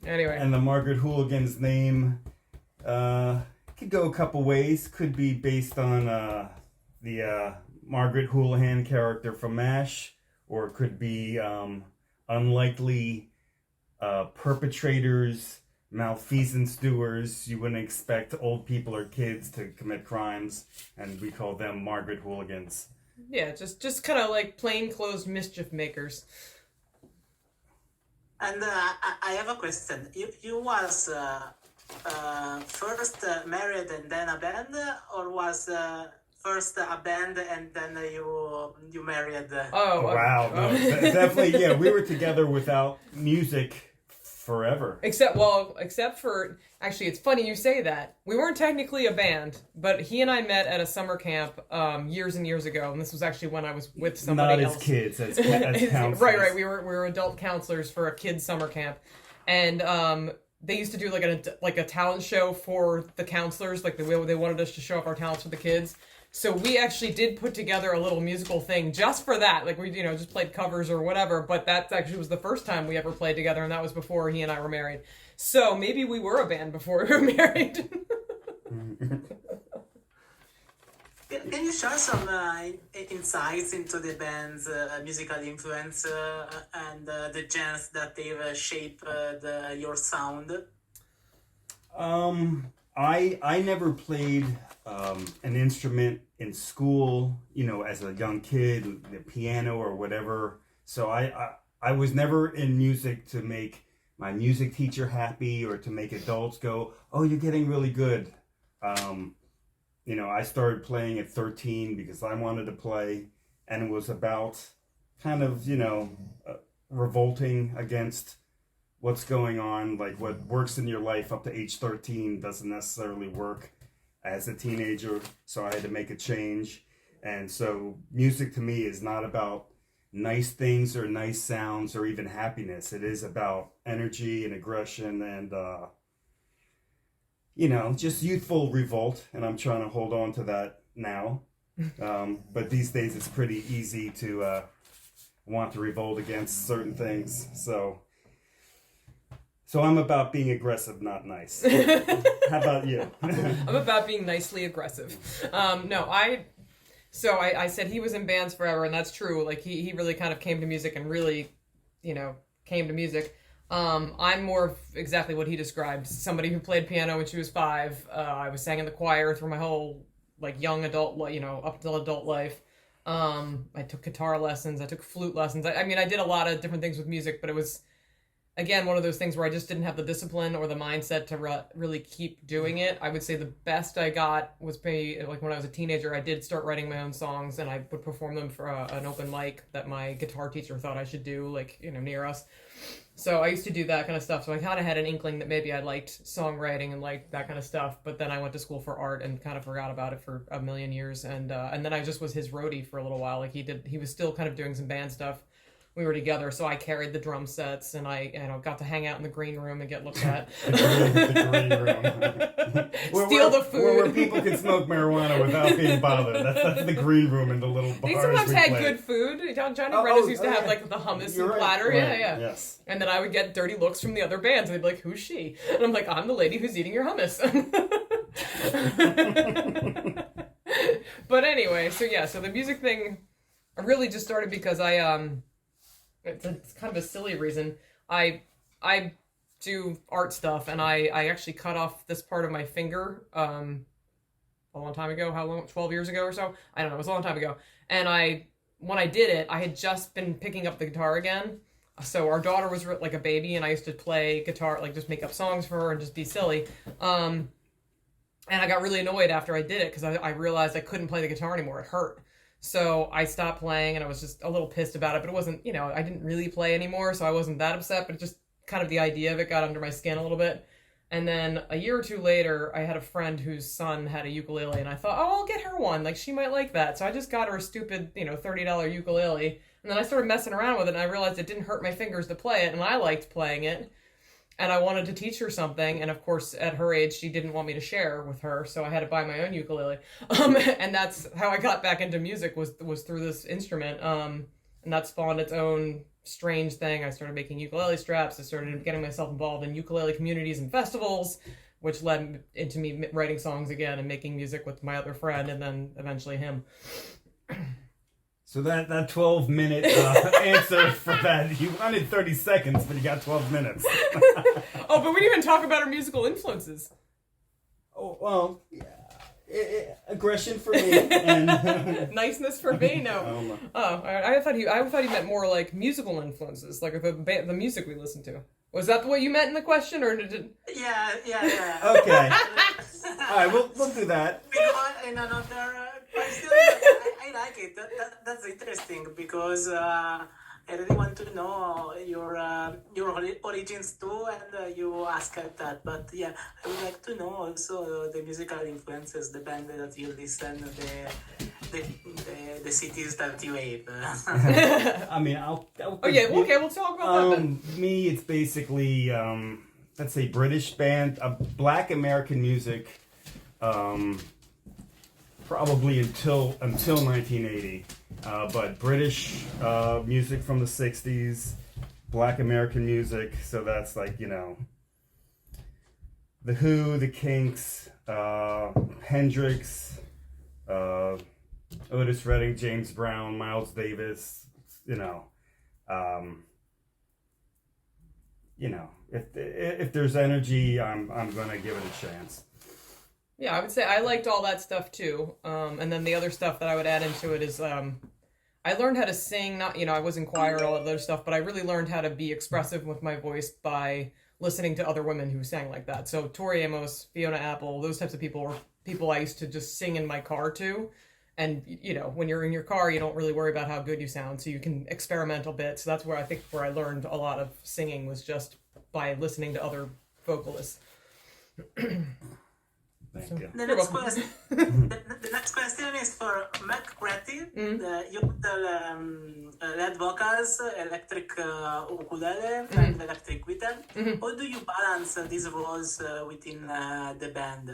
Anyway. And the Margaret Hooligans name could go a couple ways. Could be based on the Margaret Hooligan character from MASH, or it could be unlikely perpetrators, malfeasance doers. You wouldn't expect old people or kids to commit crimes, and we call them Margaret Hooligans. Yeah, just kind of like plainclothes mischief makers. And I have a question. You was first married and then a band, or was first a band and then you married? Oh wow! No, definitely, yeah. We were together without music forever. Except for, actually, it's funny you say that. We weren't technically a band, but he and I met at a summer camp years and years ago, and this was actually when I was with somebody else. Not as kids, as counselors. Right. We were adult counselors for a kids summer camp, and they used to do like a talent show for the counselors, like they wanted us to show off our talents for the kids. So we actually did put together a little musical thing just for that. Like we, just played covers or whatever, but that actually was the first time we ever played together, and that was before he and I were married. So maybe we were a band before we were married. Can you share some insights into the band's musical influence and the genres that they've shaped your sound? I never played an instrument in school, as a young kid, the piano or whatever. So I was never in music to make my music teacher happy or to make adults go, oh, you're getting really good. I started playing at 13 because I wanted to play, and it was about kind of, revolting against what's going on, like what works in your life up to age 13 doesn't necessarily work as a teenager, so I had to make a change. And so music to me is not about nice things or nice sounds or even happiness. It is about energy and aggression and just youthful revolt, and I'm trying to hold on to that now. But these days it's pretty easy to want to revolt against certain things. So I'm about being aggressive, not nice. How about you? I'm about being nicely aggressive. I said he was in bands forever, and that's true. Like he really kind of came to music and really, came to music. I'm more of exactly what he described. Somebody who played piano when she was 5. I was sang in the choir through my whole young adult, up until adult life. I took guitar lessons. I took flute lessons. I did a lot of different things with music, but it was, again, one of those things where I just didn't have the discipline or the mindset to really keep doing it. I would say the best I got was maybe when I was a teenager. I did start writing my own songs, and I would perform them for an open mic that my guitar teacher thought I should do, near us. So I used to do that kind of stuff. So I kind of had an inkling that maybe I liked songwriting and liked that kind of stuff. But then I went to school for art and kind of forgot about it for a million years. And then I just was his roadie for a little while. He was still kind of doing some band stuff. We were together, so I carried the drum sets, and I got to hang out in the green room and get looked at. the green room. Steal the food. Where people can smoke marijuana without being bothered. That's the green room in the little bars. They sometimes had good food. Johnny Brennan used to have the hummus and platter. Right. Yeah. Yes. And then I would get dirty looks from the other bands, and they'd be like, "Who's she?" And I'm like, "I'm the lady who's eating your hummus." But anyway, so the music thing really just started because it's kind of a silly reason. I do art stuff, and I actually cut off this part of my finger a long time ago. How long? 12 years ago or so? I don't know. It was a long time ago. And when I did it, I had just been picking up the guitar again. So our daughter was like a baby, and I used to play guitar, just make up songs for her and just be silly. And I got really annoyed after I did it because I realized I couldn't play the guitar anymore. It hurt. So I stopped playing, and I was just a little pissed about it, but it wasn't, I didn't really play anymore, so I wasn't that upset, but it just kind of the idea of it got under my skin a little bit. And then a year or two later, I had a friend whose son had a ukulele, and I thought, oh, I'll get her one. She might like that. So I just got her a stupid, $30 ukulele, and then I started messing around with it, and I realized it didn't hurt my fingers to play it, and I liked playing it. And I wanted to teach her something, and of course, at her age, she didn't want me to share with her, so I had to buy my own ukulele. And that's how I got back into music was through this instrument. and that spawned its own strange thing. I started making ukulele straps. I started getting myself involved in ukulele communities and festivals, which led into me writing songs again and making music with my other friend, and then eventually him. So that 12-minute answer for that, you wanted 30 seconds, but you got 12 minutes. Oh, but we didn't even talk about our musical influences. Oh, well, yeah. Aggression for me and Niceness for me. No. I thought he meant more like musical influences, like the music we listen to. Was that what you meant in the question, or did it... Yeah. Okay. All right, we'll do that. In another question, I like it. That's interesting because I really want to know your origins too, and you asked that. But yeah, I would like to know also the musical influences, the band that you listen, the cities that you ate. I mean, I'll okay, we'll talk about that then. Me, it's basically let's say British band, Black American music, probably until 1980. But British music from the 60s, Black American music, so that's like, The Who, The Kinks, Hendrix, Otis Redding, James Brown, Miles Davis, if there's energy, I'm gonna give it a chance. Yeah, I would say I liked all that stuff too. And then the other stuff that I would add into it is I learned how to sing. Not, I was in choir and all that other stuff, but I really learned how to be expressive with my voice by listening to other women who sang like that. So Tori Amos, Fiona Apple, those types of people were people I used to just sing in my car to. And, when you're in your car, you don't really worry about how good you sound, so you can experiment a bit. So that's where I learned a lot of singing, was just by listening to other vocalists. Thank you. The next question is for Meg Cratty. You put lead vocals, electric ukulele, and electric guitar. How do you balance these roles within the band?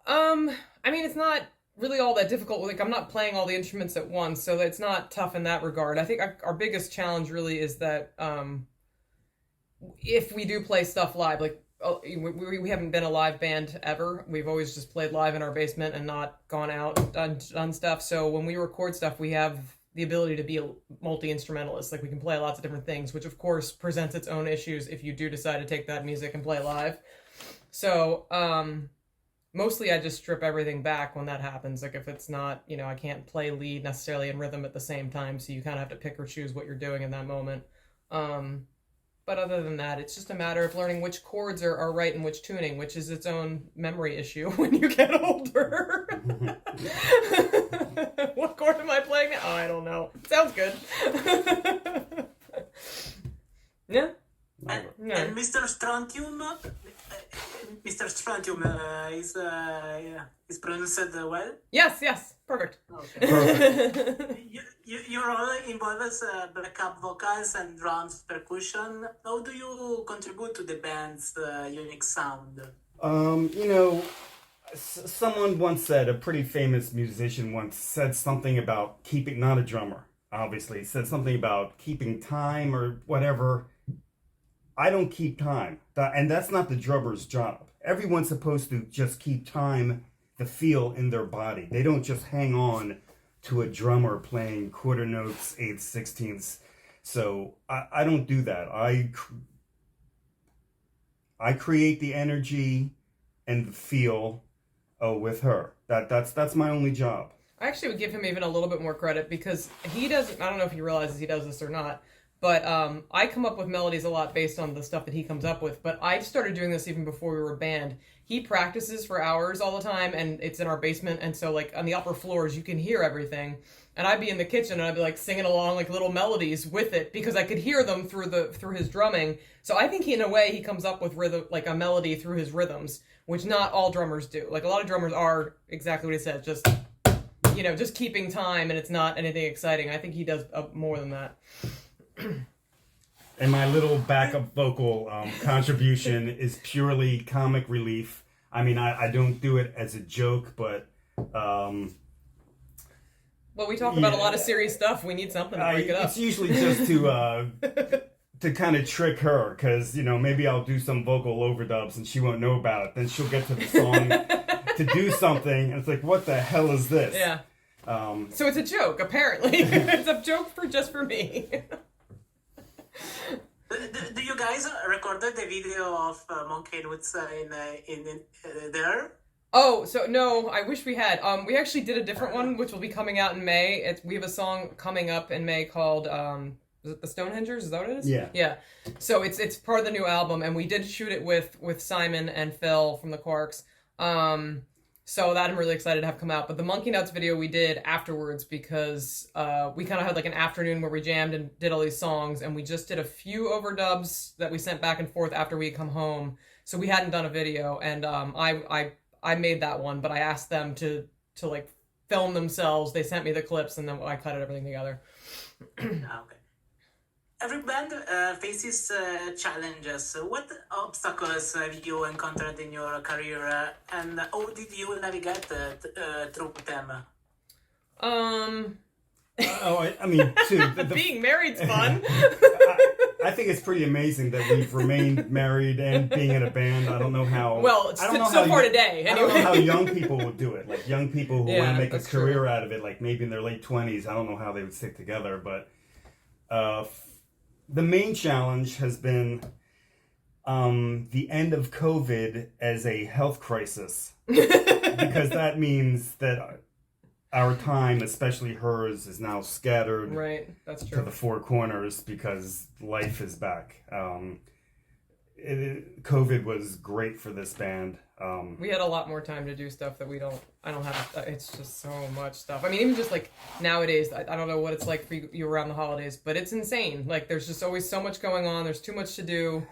I mean, it's not really all that difficult. Like, I'm not playing all the instruments at once, so it's not tough in that regard. I think our biggest challenge really is that if we do play stuff live, like, we haven't been a live band ever. We've always just played live in our basement and not gone out and done stuff. So when we record stuff, we have the ability to be a multi-instrumentalist. Like, we can play lots of different things, which of course presents its own issues if you do decide to take that music and play live. So mostly I just strip everything back when that happens. Like, if it's not, I can't play lead necessarily and rhythm at the same time, so you kind of have to pick or choose what you're doing in that moment. But other than that, it's just a matter of learning which chords are right in which tuning, which is its own memory issue when you get older. What chord am I playing now? Oh, I don't know. Sounds good. Yeah. And Mr. Strontium, is pronounced well? Yes, perfect. Okay. Perfect. You're all involved as backup vocals and drums, percussion. How do you contribute to the band's unique sound? Someone once said, a pretty famous musician once said something about keeping, not a drummer, obviously, said something about keeping time or whatever. I don't keep time. And that's not the drummer's job. Everyone's supposed to just keep time, the feel in their body. They don't just hang on to a drummer playing quarter notes, eighths, sixteenths. So I don't do that. I create the energy and the feel with her. That's my only job. I actually would give him even a little bit more credit, because he doesn't, I don't know if he realizes he does this or not, but I come up with melodies a lot based on the stuff that he comes up with. But I started doing this even before we were a band. He practices for hours all the time, and it's in our basement. And so, like, on the upper floors, you can hear everything. And I'd be in the kitchen, and I'd be, like, singing along, like, little melodies with it, because I could hear them through his drumming. So I think, in a way, he comes up with rhythm, like a melody through his rhythms, which not all drummers do. Like, a lot of drummers are exactly what he said, just, just keeping time, and it's not anything exciting. I think he does more than that. And my little backup vocal contribution is purely comic relief. I mean, I don't do it as a joke, but Well, we talk about a lot of serious stuff. We need something to break it up. It's usually just to kind of trick her, because, you know, maybe I'll do some vocal overdubs and she won't know about it. Then she'll get to the song to do something, and it's like, what the hell is this? Yeah. So it's a joke, apparently. It's a joke just for me. Do you guys recorded the video of Monkey Woods in there? Oh, so no, I wish we had. We actually did a different one, which will be coming out in May. We have a song coming up in May called is it the Stonehengers? Is that what it is? Yeah. Yeah. So it's part of the new album, and we did shoot it with Simon and Phil from the Quarks. So that I'm really excited to have come out. But the Monkey Nuts video we did afterwards, because we kind of had like an afternoon where we jammed and did all these songs, and we just did a few overdubs that we sent back and forth after we had come home. So we hadn't done a video, and I made that one, but I asked them to like film themselves. They sent me the clips, and then I cut everything together. Okay. Every band faces challenges. What obstacles have you encountered in your career, and how did you navigate through them? I mean, too. Being married's fun. I think it's pretty amazing that we've remained married and being in a band. I don't know how. Well, so far today. Anyway. I don't know how young people would do it. Like young people who want to make a career true. out of it, like maybe in their late 20s. I don't know how they would stick together. But the main challenge has been the end of COVID as a health crisis, because that means that our time, especially hers, is now scattered right. That's true. to the four corners because life is back. COVID was great for this band. We had a lot more time to do stuff that I don't have. It's just so much stuff. I mean, even just like nowadays, I don't know what it's like for you around the holidays, but it's insane. Like there's just always so much going on. There's too much to do.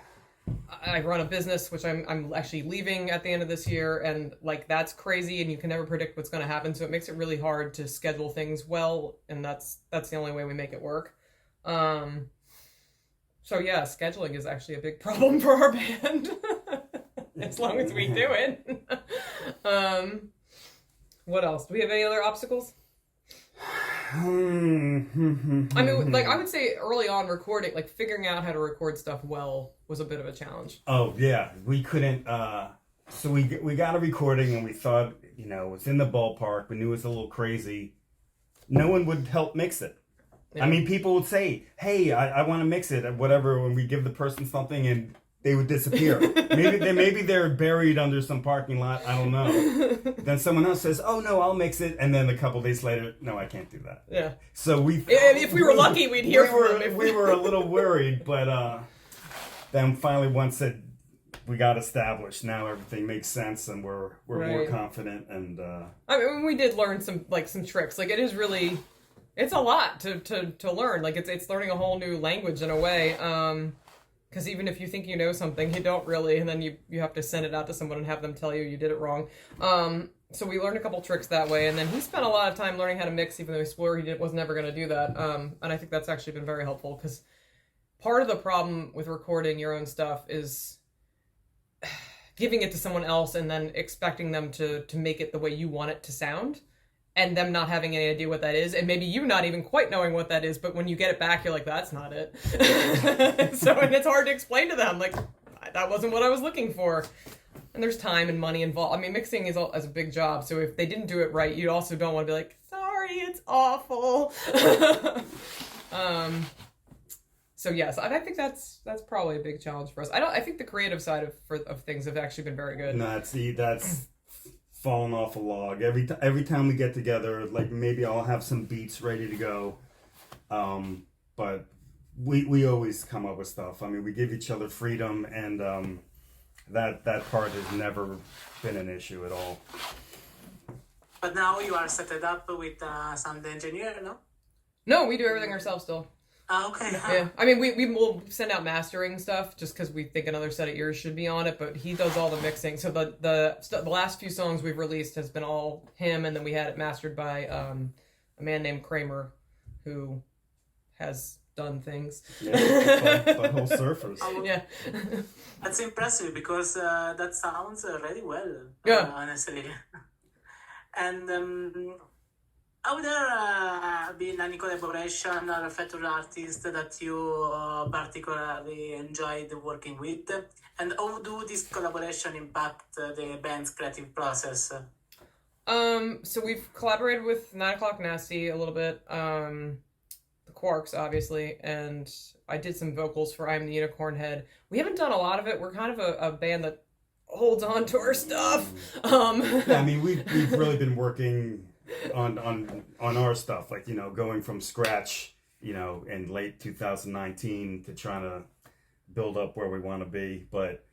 I run a business, which I'm actually leaving at the end of this year, and like that's crazy, and you can never predict what's going to happen. So it makes it really hard to schedule things well, and that's the only way we make it work. So yeah, scheduling is actually a big problem for our band, as long as we do it. What else? Do we have any other obstacles? I mean, like I would say early on recording, like figuring out how to record stuff well was a bit of a challenge. Oh yeah, we couldn't. So we got a recording and we thought, you know, it was in the ballpark. We knew it was a little crazy. No one would help mix it. Yeah. I mean, people would say, "Hey, I want to mix it," whatever. When we give the person something and they would disappear. maybe they're buried under some parking lot. I don't know. Then someone else says, "Oh no, I'll mix it," and then a couple days later, "No, I can't do that." Yeah. So if we were lucky, we'd hear from them. We were a little worried, but then finally once we got established, now everything makes sense, and we're right. more confident. And I mean, we did learn some tricks. Like it is really, it's a lot to learn. Like it's learning a whole new language in a way. Because even if you think you know something, you don't really, and then you have to send it out to someone and have them tell you did it wrong. So we learned a couple tricks that way, and then he spent a lot of time learning how to mix, even though he swore he was never going to do that. And I think that's actually been very helpful, because part of the problem with recording your own stuff is giving it to someone else and then expecting them to make it the way you want it to sound, and them not having any idea what that is, and maybe you not even quite knowing what that is, but when you get it back, you're like, that's not it. And it's hard to explain to them, like, that wasn't what I was looking for. And there's time and money involved. I mean, mixing is a big job, so if they didn't do it right, you also don't want to be like, sorry, it's awful. So yes, I think that's probably a big challenge for us. I think the creative side of things have actually been very good. No, that's falling off a log. Every time we get together, like maybe I'll have some beats ready to go, but we always come up with stuff. I mean, we give each other freedom, and that part has never been an issue at all. But now you are set it up with a sound engineer, no? No, we do everything ourselves still. Okay. Yeah, I mean, we will send out mastering stuff just because we think another set of ears should be on it, but he does all the mixing. So the last few songs we've released has been all him, and then we had it mastered by a man named Kramer, who has done things. Yeah, but whole surfers. Yeah. That's impressive, because that sounds really well, yeah. honestly. And Have there been any collaboration or featured artist that you particularly enjoyed working with? And how do this collaboration impact the band's creative process? So we've collaborated with 9 O'Clock Nasty a little bit, the Quarks, obviously, and I did some vocals for I'm the Unicorn Head. We haven't done a lot of it. We're kind of a band that holds on to our stuff. Yeah, I mean, we've really been working on our stuff, like, you know, going from scratch, you know, in late 2019 to trying to build up where we want to be. But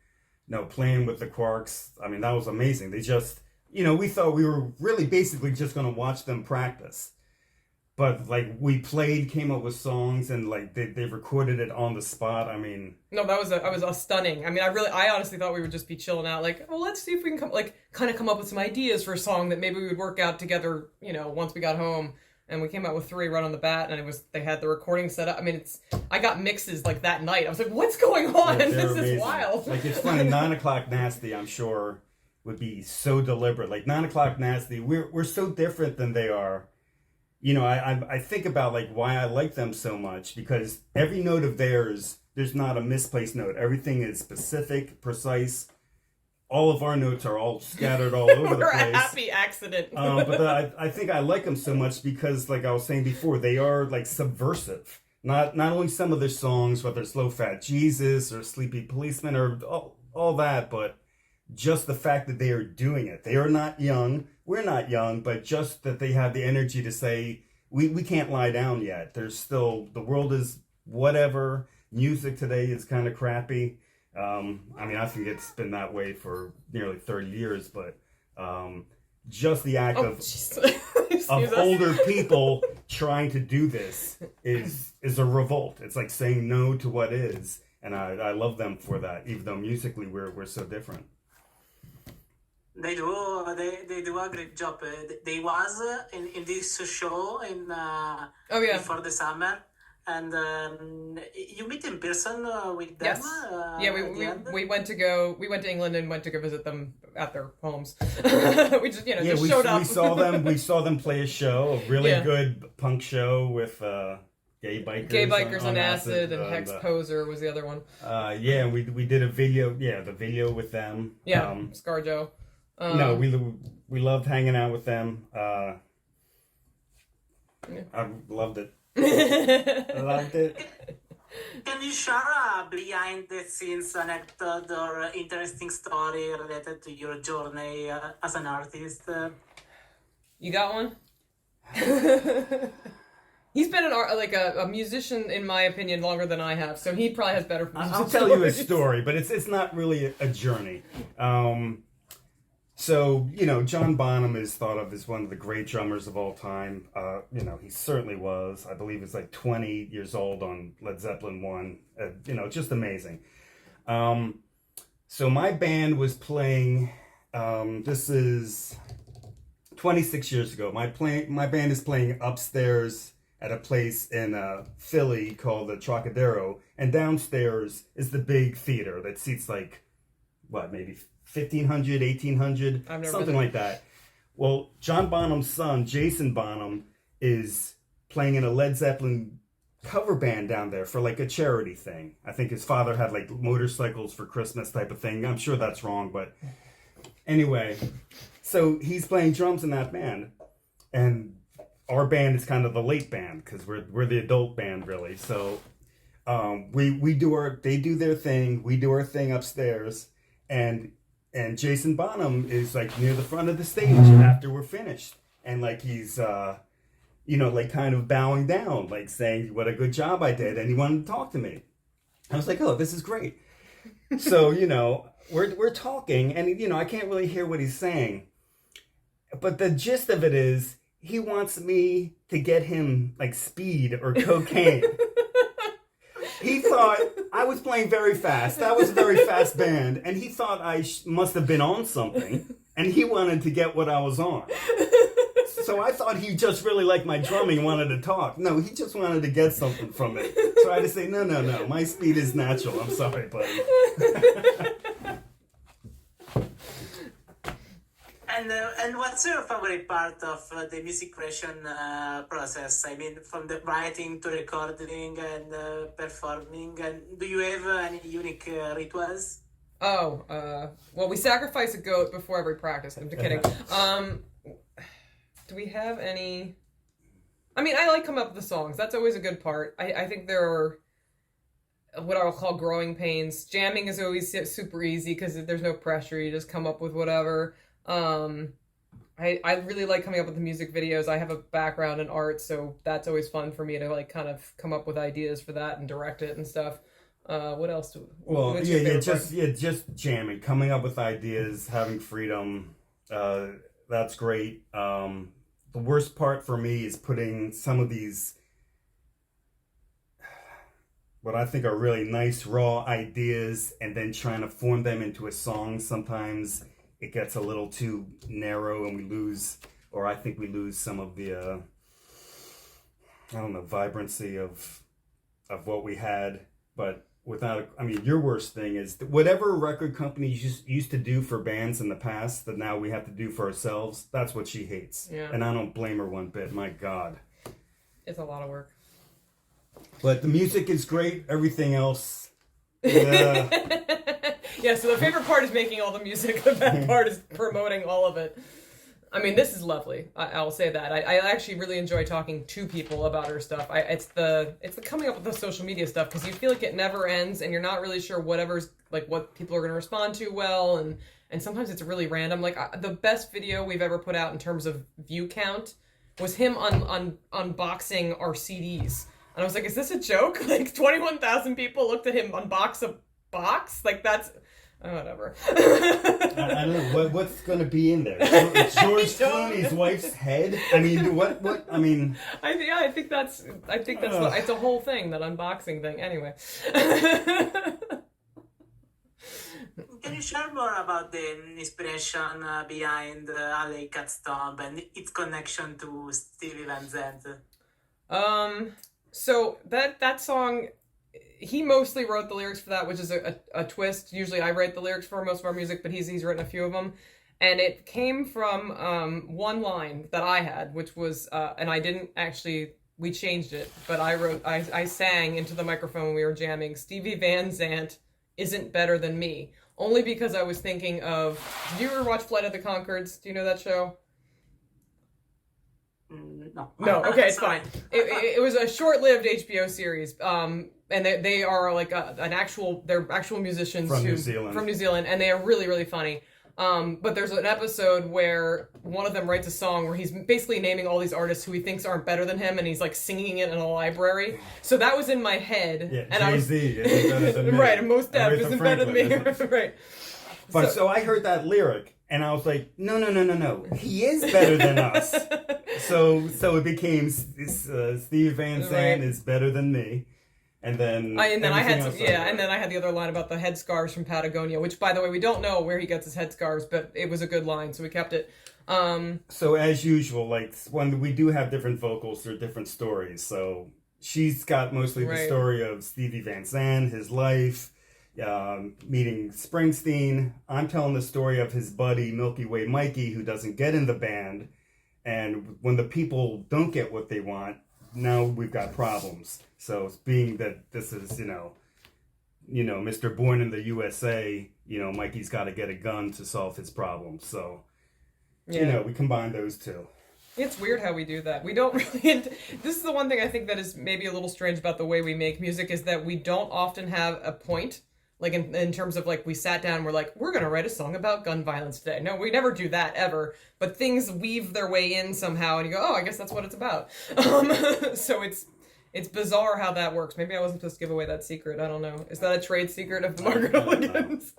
no, playing with the Quarks, I mean, that was amazing. They just, you know, we thought we were really basically just going to watch them practice. But, like, we played, came up with songs, and, like, they recorded it on the spot. I mean... No, that was stunning. I mean, I honestly thought we would just be chilling out, like, well, let's see if we can come up with some ideas for a song that maybe we would work out together, you know, once we got home. And we came out with 3 right on the bat, and they had the recording set up. I mean, I got mixes, like, that night. I was like, what's going on? Yeah, this amazing. Is wild. Like, it's funny, 9 O'Clock Nasty, I'm sure, would be so deliberate. Like, 9 O'Clock Nasty, we're so different than they are. You know, I think about, like, why I like them so much, because every note of theirs, there's not a misplaced note. Everything is specific, precise. All of our notes are all scattered all over the place. We're a happy accident. But I think I like them so much because, like I was saying before, they are, like, subversive. Not only some of their songs, whether it's Low Fat Jesus or Sleepy Policeman or all that, but just the fact that they are doing it. They are not young. We're not young, but just that they have the energy to say, we can't lie down yet. There's still, the world is whatever. Music today is kind of crappy. I mean, I think it's been that way for nearly 30 years, but just the act of older people trying to do this is a revolt. It's like saying no to what is. And I love them for that, even though musically we're so different. They do a great job. They was in this show before the summer, and you meet in person with them. Yes. We went to England and went to go visit them at their homes. We just showed up. We saw them play a show, a really good punk show with gay bikers on acid, and Hex Poser was the other one. And we did a video. Yeah, the video with them. Yeah, ScarJo. No, we loved hanging out with them. I loved it. Loved it. Can you share a behind the scenes anecdote or interesting story related to your journey as an artist? You got one? He's been a musician, in my opinion, longer than I have, so he probably has better. I'll tell you a story, but it's not really a journey. So, you know, John Bonham is thought of as one of the great drummers of all time. You know, he certainly was. I believe he's like 20 years old on Led Zeppelin 1. You know, just amazing. So my band was playing, this is 26 years ago. My band is playing upstairs at a place in Philly called the Trocadero. And downstairs is the big theater that seats like, maybe 1,500, 1,800, something like that. Well, John Bonham's son, Jason Bonham, is playing in a Led Zeppelin cover band down there for like a charity thing. I think his father had like motorcycles for Christmas type of thing. I'm sure that's wrong, but anyway. So he's playing drums in that band. And our band is kind of the late band because we're the adult band, really. So they do their thing. We do our thing upstairs. And Jason Bonham is like near the front of the stage after we're finished. And like he's, like kind of bowing down, like saying what a good job I did. And he wanted to talk to me. I was like, oh, this is great. So, you know, we're talking and, you know, I can't really hear what he's saying. But the gist of it is he wants me to get him like speed or cocaine. He thought I was playing very fast. That was a very fast band. And he thought I must have been on something. And he wanted to get what I was on. So I thought he just really liked my drumming and wanted to talk. No, he just wanted to get something from it. So I had to say, no. My speed is natural. I'm sorry, buddy. And And what's your favorite part of the music creation process? I mean, from the writing to recording and performing. And do you have any unique rituals? Oh, well, we sacrifice a goat before every practice. I'm just kidding. Do we have any? I mean, I like coming up with the songs. That's always a good part. I think there are what I'll call growing pains. Jamming is always super easy because there's no pressure. You just come up with whatever. I really like coming up with the music videos. I have a background in art, so that's always fun for me to like kind of come up with ideas for that and direct it and stuff. What else? Just jamming, coming up with ideas, having freedom. That's great. The worst part for me is putting some of these, what I think are really nice raw ideas, and then trying to form them into a song. Sometimes it gets a little too narrow, and we lose, or I think we lose some of the, vibrancy of what we had. But your worst thing is whatever record companies used to do for bands in the past that now we have to do for ourselves. That's what she hates. Yeah. And I don't blame her one bit. My God. It's a lot of work. But the music is great. Everything else. Yeah. Yeah, so the favorite part is making all the music. The bad part is promoting all of it. I mean, this is lovely. I'll say that. I actually really enjoy talking to people about her stuff. It's the coming up with the social media stuff, because you feel like it never ends, and you're not really sure what people are going to respond to well, and sometimes it's really random. Like the best video we've ever put out in terms of view count was him unboxing our CDs, and I was like, is this a joke? Like 21,000 people looked at him unbox a box. Like that's. Oh, whatever. I don't know what's going to be in there. George Clooney's wife's head. I mean, what? I mean, I think that's it's a whole thing, that unboxing thing. Anyway. Can you share more about the inspiration behind Cat Stomp and its connection to Stevie Van Zandt? So that song. He mostly wrote the lyrics for that, which is a twist. Usually I write the lyrics for most of our music, but he's written a few of them. And it came from one line that I had, which was, and I didn't actually, we changed it, but I sang into the microphone when we were jamming, Stevie Van Zandt isn't better than me. Only because I was thinking of, did you ever watch Flight of the Conchords? Do you know that show? No. No, okay, it's fine. It was a short-lived HBO series. And they are like they're actual musicians from New Zealand, and they are really, really funny. But there's an episode where one of them writes a song where he's basically naming all these artists who he thinks aren't better than him, and he's like singing it in a library. So that was in my head. Yeah, and Jay-Z isn't better than me. Right, and Most Def isn't better than me. Right. But so I heard that lyric, and I was like, no. He is better than us. So it became Stevie Van Zandt is better than me. And then I had the other line about the headscarves from Patagonia, which, by the way, we don't know where he gets his headscarves, but it was a good line, so we kept it. So as usual, like when we do have different vocals, there are different stories. So she's got mostly the story of Stevie Van Zandt, his life, meeting Springsteen. I'm telling the story of his buddy Milky Way Mikey, who doesn't get in the band, and when the people don't get what they want, now we've got problems. So being that this is, Mr. Born in the USA, Mikey's got to get a gun to solve his problems. So, we combine those two. It's weird how we do that. We don't really... This is the one thing I think that is maybe a little strange about the way we make music, is that we don't often have a point. Like in terms of like, we sat down and we're like, we're going to write a song about gun violence today. No, we never do that ever. But things weave their way in somehow and you go, oh, I guess that's what it's about. So it's bizarre how that works. Maybe I wasn't supposed to give away that secret. I don't know. Is that a trade secret of the Margaret Hooligans?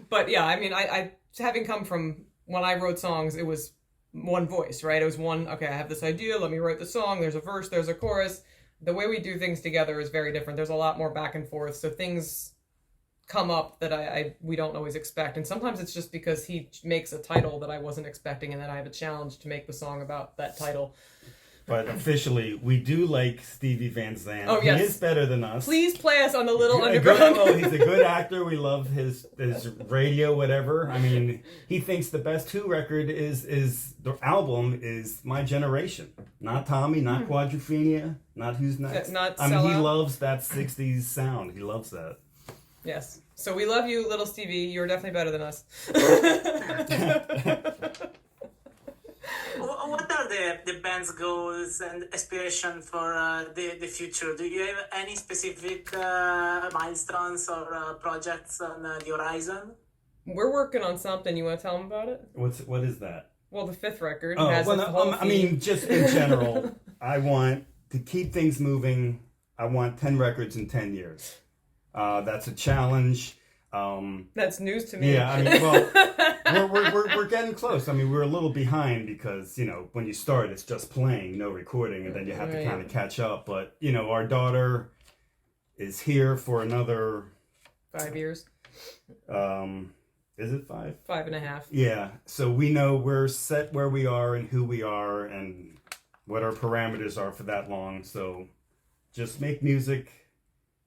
But yeah, I mean, I having come from when I wrote songs, it was one voice, right? It was one, okay, I have this idea, let me write the song. There's a verse, there's a chorus. The way we do things together is very different. There's a lot more back and forth. So things come up that we don't always expect, and sometimes it's just because he makes a title that I wasn't expecting, and then I have a challenge to make the song about that title. But officially, we do like Stevie Van Zandt. Oh, yes. He is better than us. Please play us on the Little He's a good actor. We love his radio, whatever. I mean, he thinks the best Who record is the album is My Generation. Not Tommy, not Quadrophenia, not Who's Next. Not I mean, he Sellout. loves that 60s sound. He loves that. Yes. So we love you, little Stevie. You're definitely better than us. What are the band's goals and aspiration for the future? Do you have any specific milestones or projects on the horizon? We're working on something. You want to tell them about it? What is that? Well, the 5th record Oh, has well, its whole I mean, just in general, I want to keep things moving. I want 10 records in 10 years. That's a challenge. That's news to me. Yeah, I mean, well, we're getting close. I mean, we're a little behind because, you know, when you start, it's just playing, no recording, and then you have to kind of catch up. But, you know, our daughter is here for another 5 years. Is it 5? 5.5. Yeah. So we know we're set where we are and who we are and what our parameters are for that long. So just make music,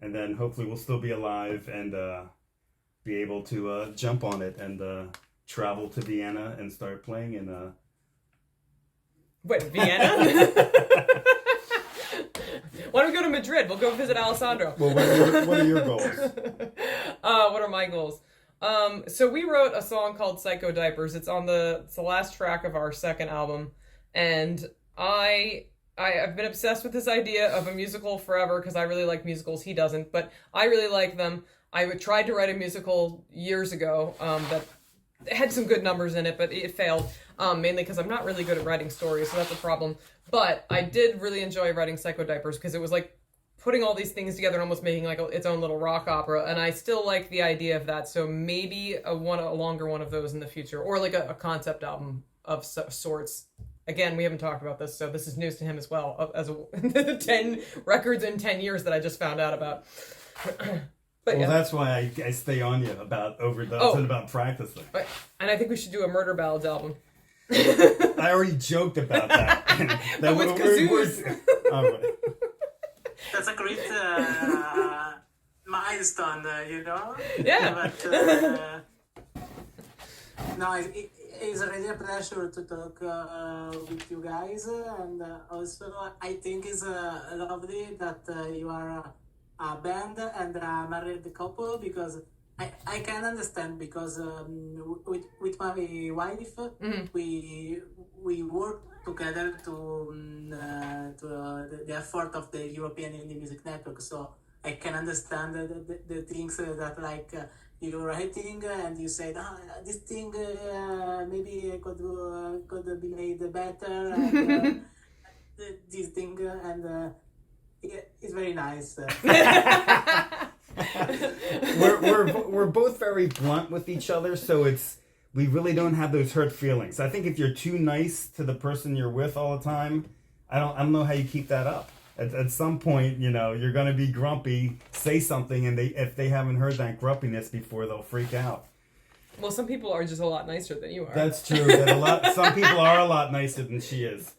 and then hopefully we'll still be alive and be able to jump on it and travel to Vienna and start playing in Wait, Vienna? Why don't we go to Madrid? We'll go visit Alessandro. Well, what are your goals? What are my goals? So we wrote a song called Psycho Diapers. It's the last track of our second album, and I've been obsessed with this idea of a musical forever because I really like musicals. He doesn't, but I really like them. I tried to write a musical years ago that had some good numbers in it, but it failed, mainly because I'm not really good at writing stories, so that's a problem. But I did really enjoy writing Psycho Diapers because it was like putting all these things together and almost making like its own little rock opera, and I still like the idea of that, so maybe a longer one of those in the future, or like a concept album of sorts. Again, we haven't talked about this, so this is news to him as well, as 10 records in 10 years that I just found out about. But Well, yeah. that's why I stay on you about overdubs and about practicing. And I think we should do a Murder Ballads album. I already joked about that. But with kazoos. All right. That's a great milestone, you know? Yeah. But, no, it's really a pleasure to talk with you guys. And also, I think it's lovely that you are a band and a married couple, because I can understand, because with my wife, we work together to the effort of the European Indie Music Network. So I can understand the things that like you're writing and you say, this thing maybe could be made better, and this thing, and it's very nice. we're both very blunt with each other, so we really don't have those hurt feelings. I think if you're too nice to the person you're with all the time, I don't know how you keep that up. At some point, you know, you're gonna be grumpy, say something, and if they haven't heard that grumpiness before, they'll freak out. Well, some people are just a lot nicer than you are. That's true. Some people are a lot nicer than she is.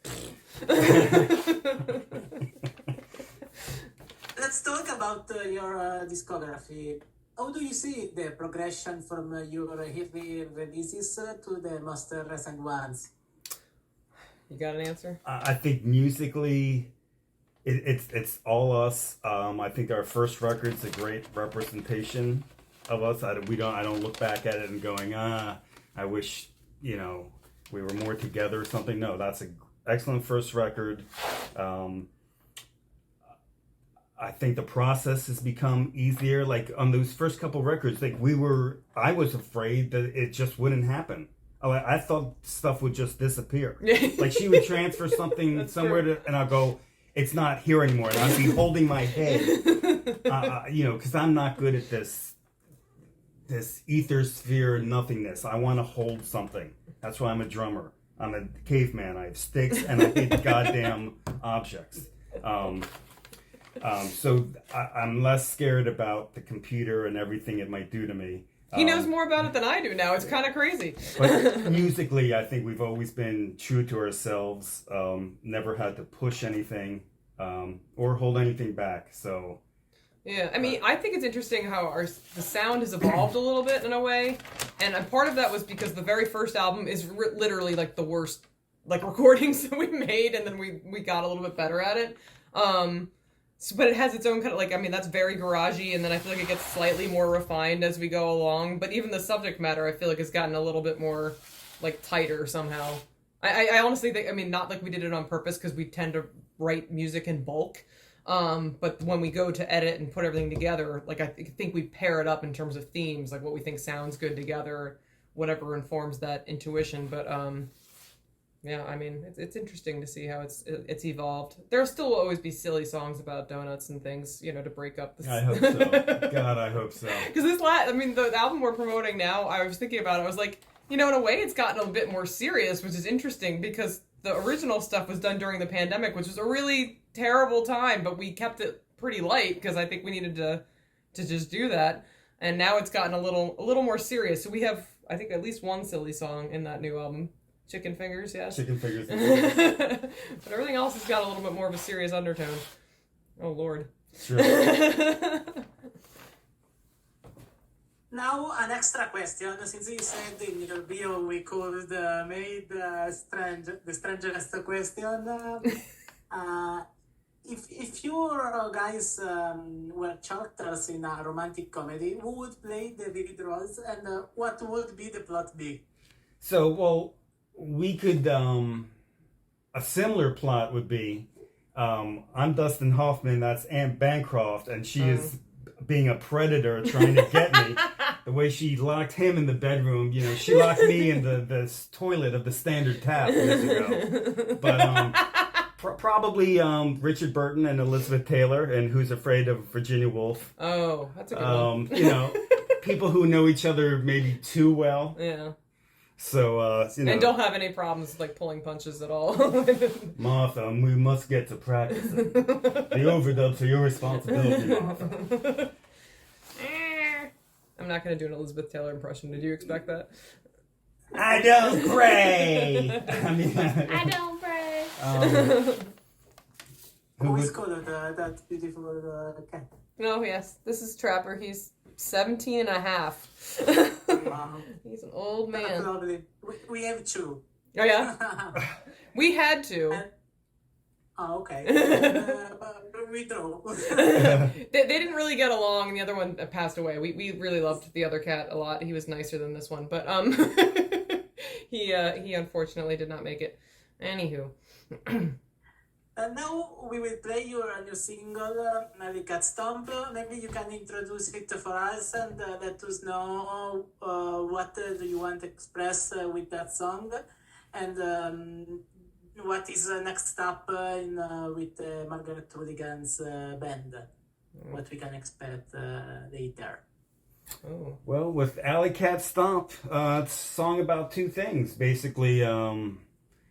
Let's talk about your discography. How do you see the progression from your heavy releases to the most recent ones? You got an answer? I think musically, it's all us. I think our first record's a great representation of us. I don't look back at it and going, I wish, you know, we were more together or something. No, that's an excellent first record. I think the process has become easier. Like on those first couple records, I was afraid that it just wouldn't happen. I thought stuff would just disappear. Like she would transfer something somewhere and I'll go, it's not here anymore. And I'd be holding my head, you know, because I'm not good at this ether sphere nothingness. I want to hold something. That's why I'm a drummer. I'm a caveman. I have sticks and I hate goddamn objects. So I'm less scared about the computer and everything it might do to me. He knows more about it than I do now. It's kind of crazy. But musically, I think we've always been true to ourselves. Never had to push anything or hold anything back. So. Yeah, I mean, I think it's interesting how the sound has evolved a little bit in a way, and part of that was because the very first album is literally like the worst like recordings that we made, and then we got a little bit better at it. But it has its own kind of, like, I mean, that's very garagey, and then I feel like it gets slightly more refined as we go along. But even the subject matter, I feel like, has gotten a little bit more, like, tighter somehow. I honestly think, I mean, not like we did it on purpose, because we tend to write music in bulk. But when we go to edit and put everything together, like, I think we pair it up in terms of themes, like what we think sounds good together, whatever informs that intuition. But, yeah, I mean, it's interesting to see how it's evolved. There'll still always be silly songs about donuts and things, you know, to break up the... I hope so. God, I hope so. Because the album we're promoting now, I was thinking about it, I was like, you know, in a way it's gotten a bit more serious, which is interesting, because the original stuff was done during the pandemic, which was a really terrible time, but we kept it pretty light, because I think we needed to just do that. And now it's gotten a little more serious. So we have, I think, at least one silly song in that new album. Chicken Fingers, yes. Chicken Fingers. But everything else has got a little bit more of a serious undertone. Oh, Lord. Sure. Now, an extra question. Since you said in your bio we could made the strangest question. If you guys were characters in a romantic comedy, who would play the lead roles, and what would be the plot be? So, well, we could, a similar plot would be, I'm Dustin Hoffman, that's Anne Bancroft, and she is being a predator trying to get me. The way she locked him in the bedroom, you know, she locked me in the toilet of the Standard Tap years ago. But probably Richard Burton and Elizabeth Taylor, and Who's Afraid of Virginia Woolf. Oh, that's a good one. You know, people who know each other maybe too well. Yeah. So, you know. And don't have any problems like pulling punches at all. Martha, we must get to practicing. The overdubs are your responsibility, Martha. I'm not going to do an Elizabeth Taylor impression. Did you expect that? I don't pray! I don't pray! Who is called that beautiful cat? No, yes. This is Trapper. He's 17 and a half. Wow. He's an old man. Lovely. We have two. Oh, yeah? We had to. Oh, okay. We drove. They didn't really get along, and the other one passed away. We really loved the other cat a lot. He was nicer than this one, but he unfortunately did not make it. Anywho. Now we will play your new single, Cat Stomp. Maybe you can introduce it for us and let us know what do you want to express with that song, and what is the next step with Margaret Hooligans band. What we can expect later. Oh. Well, with Cat Stomp, it's a song about two things. Basically,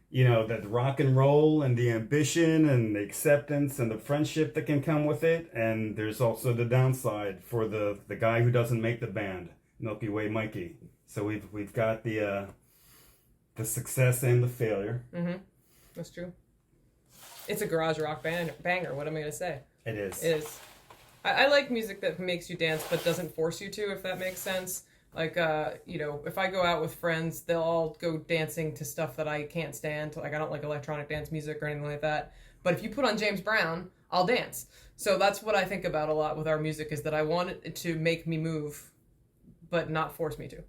you know, the rock and roll and the ambition and the acceptance and the friendship that can come with it. And there's also the downside for the guy who doesn't make the band, Milky Way Mikey. So we've got the success and the failure. Mm-hmm. That's true. It's a garage rock banger. What am I going to say? It is. It is. I like music that makes you dance but doesn't force you to, if that makes sense. Like, you know, if I go out with friends, they'll all go dancing to stuff that I can't stand. Like, I don't like electronic dance music or anything like that. But if you put on James Brown, I'll dance. So that's what I think about a lot with our music, is that I want it to make me move, but not force me to.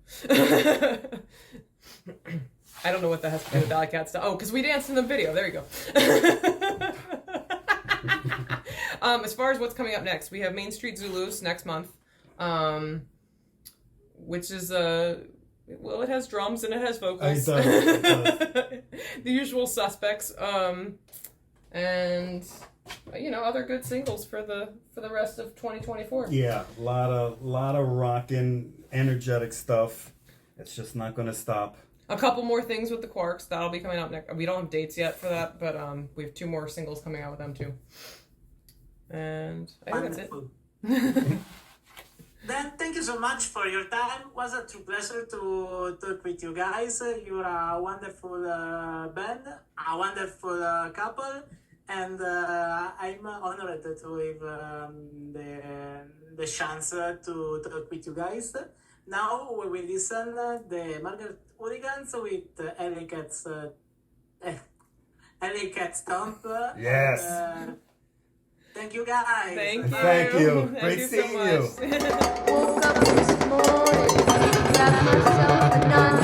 I don't know what that has to do with Alley Cat stuff. Oh, because we danced in the video. There you go. As far as what's coming up next, we have Main Street Zulus next month. Which is well, it has drums and it has vocals. It does. The usual suspects, and you know, other good singles for the rest of 2024. Yeah, a lot of rockin', energetic stuff. It's just not going to stop. A couple more things with the Quarks that'll be coming out next. We don't have dates yet for that, but we have 2 more singles coming out with them too. And I think that's it. Then thank you so much for your time. It was a true pleasure to talk with you guys. You're a wonderful band, a wonderful couple, and I'm honored to have the chance to talk with you guys. Now we will listen the Margaret Hooligans with Cat Stomp. Yes. And, thank you guys. Thank you. Thank you. Thank Great you seeing so you. much. Woke up this morning, got myself a